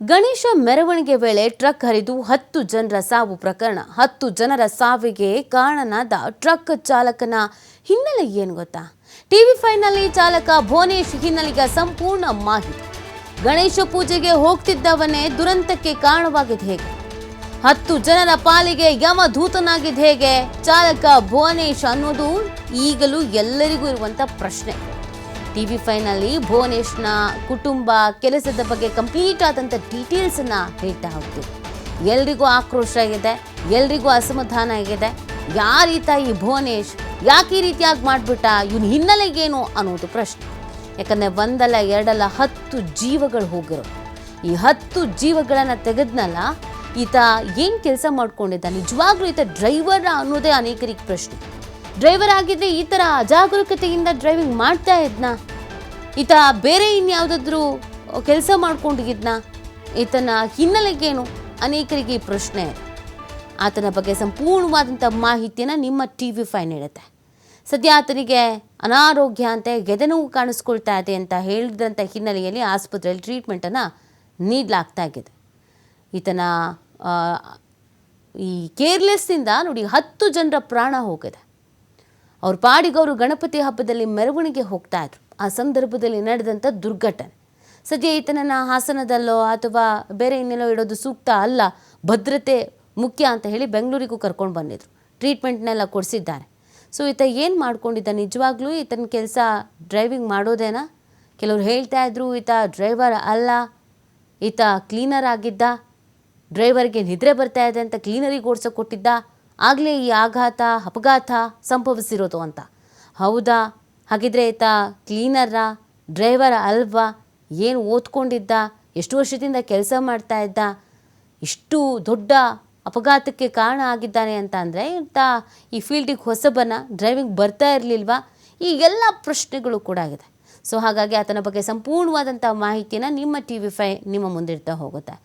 ಗಣೇಶ ಮೆರವಣಿಗೆ ವೇಳೆ ಟ್ರಕ್ ಹರಿದು 10 ಜನರ ಸಾವು ಪ್ರಕರಣ 10 ಜನರ ಸಾವಿಗೆ ಕಾರಣನಾದ ಟ್ರಕ್ ಚಾಲಕನ ಹಿನ್ನೆಲೆ ಏನು ಗೊತ್ತಾ? ಟಿವಿ5 ನಲ್ಲಿ ಚಾಲಕ ಭುವನೇಶ್ ಹಿನ್ನೆಲೆಯ ಸಂಪೂರ್ಣ ಮಾಹಿತಿ. ಗಣೇಶ ಪೂಜೆಗೆ ಹೋಗ್ತಿದ್ದವನೇ ದುರಂತಕ್ಕೆ ಕಾರಣವಾಗಿದ್ದು ಹೇಗೆ? 10 ಜನರ ಪಾಲಿಗೆ ಯಮದೂತನಾಗಿದ್ದು ಹೇಗೆ ಚಾಲಕ ಭುವನೇಶ್ ಅನ್ನೋದು ಈಗಲೂ ಎಲ್ಲರಿಗೂ ಇರುವಂತ ಪ್ರಶ್ನೆ. ಟಿವಿ5 ನಲ್ಲಿ ಭುವನೇಶ್ನ ಕುಟುಂಬ ಕೆಲಸದ ಬಗ್ಗೆ ಕಂಪ್ಲೀಟ್ ಆದಂಥ ಡೀಟೇಲ್ಸನ್ನು ಹೇಳ್ತಾ ಹೋಗ್ತೀವಿ. ಎಲ್ರಿಗೂ ಆಕ್ರೋಶ ಆಗಿದೆ, ಎಲ್ರಿಗೂ ಅಸಮಾಧಾನ ಆಗಿದೆ. ಯಾರೀತ ಈ ಭುವನೇಶ್, ಯಾಕೆ ಈ ರೀತಿಯಾಗಿ ಮಾಡಿಬಿಟ್ಟ, ಇವನ ಹಿನ್ನೆಲೆಗೇನು ಅನ್ನೋದು ಪ್ರಶ್ನೆ. ಯಾಕಂದರೆ ಒಂದಲ್ಲ ಎರಡಲ್ಲ 10 ಜೀವಗಳು ಹೋಗಿರೋ ಈ 10 ಜೀವಗಳನ್ನು ತೆಗೆದ್ನಲ್ಲ, ಈತ ಏನು ಕೆಲಸ ಮಾಡ್ಕೊಂಡಿದ್ದ, ನಿಜವಾಗ್ಲೂ ಈತ ಡ್ರೈವರ್ ಅನ್ನೋದೇ ಅನೇಕರಿಗೆ ಪ್ರಶ್ನೆ. ಡ್ರೈವರ್ ಆಗಿದ್ರೆ ಈ ಥರ ಅಜಾಗರೂಕತೆಯಿಂದ ಡ್ರೈವಿಂಗ್ ಮಾಡ್ತಾ ಇದ್ನ, ಈತ ಬೇರೆ ಇನ್ಯಾವುದಾದ್ರೂ ಕೆಲಸ ಮಾಡ್ಕೊಂಡಿದ್ನ, ಈತನ ಹಿನ್ನೆಲೆಗೇನು ಅನೇಕರಿಗೆ ಈ ಪ್ರಶ್ನೆ. ಆತನ ಬಗ್ಗೆ ಸಂಪೂರ್ಣವಾದಂಥ ಮಾಹಿತಿಯನ್ನು ನಿಮ್ಮ ಟಿವಿ5 ನೀಡುತ್ತೆ. ಸದ್ಯ ಆತನಿಗೆ ಅನಾರೋಗ್ಯ ಅಂತೆ, ಗೆದೆನೋವು ಕಾಣಿಸ್ಕೊಳ್ತಾ ಇದೆ ಅಂತ ಹೇಳಿದಂಥ ಹಿನ್ನೆಲೆಯಲ್ಲಿ ಆಸ್ಪತ್ರೆಯಲ್ಲಿ ಟ್ರೀಟ್ಮೆಂಟನ್ನು ನೀಡಲಾಗ್ತಾ ಇದೆ. ಈತನ ಈ ಕೇರ್ಲೆಸ್ನಿಂದ ನೋಡಿ 10 ಜನರ ಪ್ರಾಣ ಹೋಗಿದೆ. ಅವ್ರ ಪಾಡಿಗೆ ಅವರು ಗಣಪತಿ ಹಬ್ಬದಲ್ಲಿ ಮೆರವಣಿಗೆ ಹೋಗ್ತಾ ಇದ್ರು. ಆ ಸಂದರ್ಭದಲ್ಲಿ ನಡೆದಂಥ ದುರ್ಘಟನೆ. ಸದ್ಯ ಈತನನ್ನು ಹಾಸನದಲ್ಲೋ ಅಥವಾ ಬೇರೆ ಇನ್ನೆಲ್ಲೋ ಇಡೋದು ಸೂಕ್ತ ಅಲ್ಲ, ಭದ್ರತೆ ಮುಖ್ಯ ಅಂತ ಹೇಳಿ ಬೆಂಗಳೂರಿಗೂ ಕರ್ಕೊಂಡು ಬಂದಿದ್ರು. ಟ್ರೀಟ್ಮೆಂಟ್ನೆಲ್ಲ ಕೊಡಿಸಿದ್ದಾರೆ. ಸೊ ಈತ ಏನು ಮಾಡ್ಕೊಂಡಿದ್ದ, ನಿಜವಾಗ್ಲೂ ಈತನ ಕೆಲಸ ಡ್ರೈವಿಂಗ್ ಮಾಡೋದೇನಾ? ಕೆಲವರು ಹೇಳ್ತಾ ಇದ್ರು ಈತ ಡ್ರೈವರ್ ಅಲ್ಲ, ಈತ ಕ್ಲೀನರ್ ಆಗಿದ್ದ, ಡ್ರೈವರ್ಗೆ ನಿದ್ರೆ ಬರ್ತಾ ಇದೆ ಅಂತ ಕ್ಲೀನರಿಗೆ ಓಡಿಸೋಕೆ ಕೊಟ್ಟಿದ್ದ, ಆಗಲೇ ಈ ಅಪಘಾತ ಸಂಭವಿಸಿರೋದು ಅಂತ. ಹೌದಾ? ಹಾಗಿದ್ರೆ ಈತ ಕ್ಲೀನರಾ, ಡ್ರೈವರ್ ಅಲ್ವಾ? ಏನು ಓದ್ಕೊಂಡಿದ್ದ, ಎಷ್ಟು ವರ್ಷದಿಂದ ಕೆಲಸ ಮಾಡ್ತಾ ಇದ್ದ, ಇಷ್ಟು ದೊಡ್ಡ ಅಪಘಾತಕ್ಕೆ ಕಾರಣ ಆಗಿದ್ದಾನೆ ಅಂತ ಅಂದರೆ ಈತ ಈ ಫೀಲ್ಡಿಗೆ ಹೊಸಬನ, ಡ್ರೈವಿಂಗ್ ಬರ್ತಾ ಇರಲಿಲ್ವಾ? ಈ ಎಲ್ಲ ಪ್ರಶ್ನೆಗಳು ಕೂಡ ಆಗಿದೆ. ಸೊ ಹಾಗಾಗಿ ಆತನ ಬಗ್ಗೆ ಸಂಪೂರ್ಣವಾದಂಥ ಮಾಹಿತಿಯನ್ನು ನಿಮ್ಮ ಟಿವಿ5 ನಿಮ್ಮ ಮುಂದಿಡ್ತಾ ಹೋಗುತ್ತೆ.